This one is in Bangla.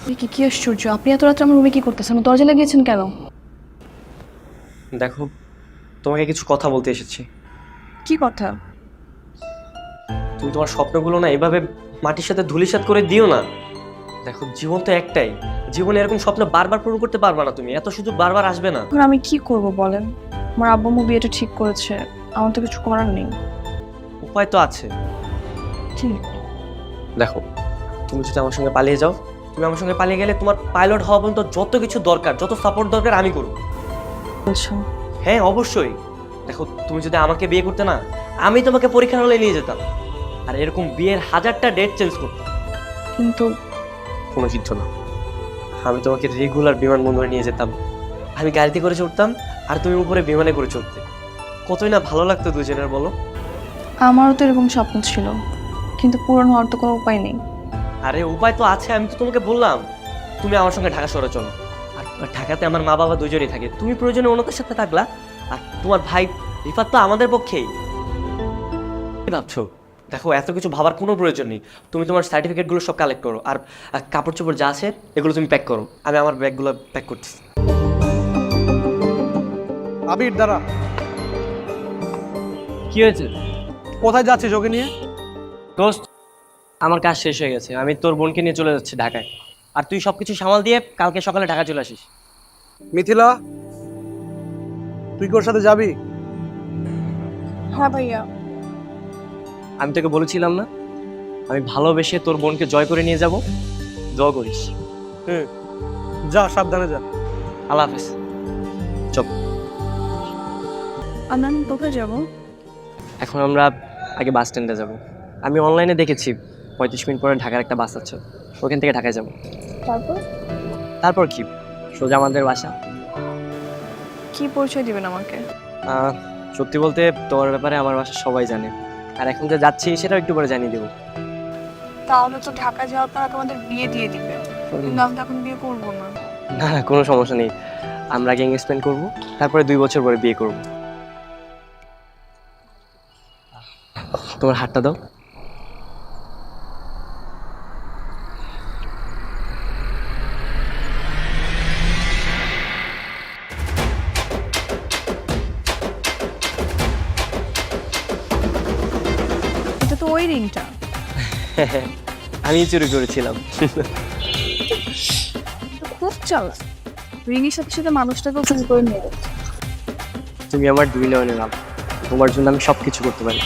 কি আশ্চর্য, আপনি এত রাত্রে আমার রুমে কি করতেছেন? দরজা লাগিয়েছেন কেন? দেখো, তোমাকে কিছু কথা বলতে এসেছি। কি কথা? তুমি তোমার স্বপ্নগুলো না এভাবে মাটির সাথে ধুলিসাৎ করে দিও না। দেখো, জীবন তো একটাই, জীবনে এরকম স্বপ্ন বারবার পূরণ করতে পারবে না, তুমি এত সুযোগ বারবার আসবে না। এখন আমি কি করব বলেন? আমার আব্বু আম্মু বিয়েটা ঠিক করেছে, আমার তো কিছু করার নেই। উপায় তো আছে। কি? দেখো, তুমি যদি আমার সঙ্গে পালিয়ে যাও, তুমি আমার সঙ্গে পালিয়ে গেলে তোমার পাইলট হওয়া পর্যন্ত যত কিছু দরকার, যত সাপোর্ট দরকার আমি করব। বলছো? হ্যাঁ, অবশ্যই। দেখো, তুমি যদি আমাকে বিয়ে করতে না, আমি তোমাকে পরীক্ষার হলে নিয়ে যেতাম, আর এরকম বিয়ের 1000টা ডেট চেঞ্জ করতাম। কিন্তু কোনো কিচ্ছু না, আমি তোমাকে রেগুলার বিমানবন্দরে নিয়ে যেতাম, আমি গাড়িতে করে চড়তাম আর তুমি উপরে বিমানে করে চড়তে। কতই না ভালো লাগতো দুজনের, বলো? আমারও তো এরকম স্বপ্ন ছিল, কিন্তু পূরণ হওয়ার তো কোনো উপায় নেই। আরে উপায় তো আছে, আমি তো তোমাকে বললাম। তুমি আমার সঙ্গে ঢাকা শহরে চলো, আর ঢাকাতে আমার মা বাবা দুজনেই থাকে, তুমি প্রয়োজনে ওনাদের সাথে থাকলা, আর তোমার ভাই রিফাত তো আমাদের পক্ষেই। কি ভাবছো? দেখো, এত কিছু ভাবার কোনো প্রয়োজন নেই। তুমি তোমার সার্টিফিকেটগুলো সব কালেক্ট করো, আর কাপড় চোপড় যা আছে এগুলো তুমি প্যাক করো, আমি আমার ব্যাগগুলো প্যাক করতেছি। আবির দাঁড়া, কি হয়েছে কোথায় যাচ্ছিস ওকে নিয়ে? দোস্ত? আমার কাজ শেষ হয়ে গেছে, আমি তোর বোনকে নিয়ে চলে যাচ্ছি ঢাকায়, আর তুই সবকিছু সামাল দিয়ে কালকে সকালে ঢাকা চলে আসিস। মিথিলা, তুই কি ওর সাথে যাবি? হ্যাঁ ভাইয়া। আমি তোকে বলেছিলাম না, আমি ভালোবেসে তোর বোনকে জয় করে নিয়ে যাব। দোয়া করিস। যা, সাবধানে যা। আল্লাহ হাফেজ। চল। আমরা কোথায় যাব? এখন আমরা আগে বাস স্ট্যান্ডে যাব। আমি অনলাইনে দেখেছি 35 মিনিট পরে ঢাকার একটা বাস আছে, ওখান থেকে ঢাকায় যাব। তারপর? তারপর কি, সোজা আমাদের বাসা। কি পরিচয় দিবেন আমাকে? সত্যি বলতে তোমার ব্যাপারে আমার বাসা সবাই জানে, আর এখন যে যাচ্ছি সেটাও একটু পরে জানিয়ে দেবো। তাহলে তো ঢাকা যাওয়ার পর আমাদের বিয়ে দিয়ে দিবে, কিন্তু আমি তো এখন বিয়ে করবো না। না না, কোনো সমস্যা নেই, আমরা আগে এঙ্গেজমেন্ট করবো, তারপরে 2 বছর পরে বিয়ে করব। তোমার হাতটা দাও। এটা তো ওই রিংটা। আমি চুরি করেছিলাম। খুব চালাক, রিংয়ের সাথে সাথে মানুষটাকেও চুরি করে নিয়ে যাচ্ছে। তুমি আমার 2 নয়নের আলো, তোমার জন্য আমি সব কিছু করতে পারি।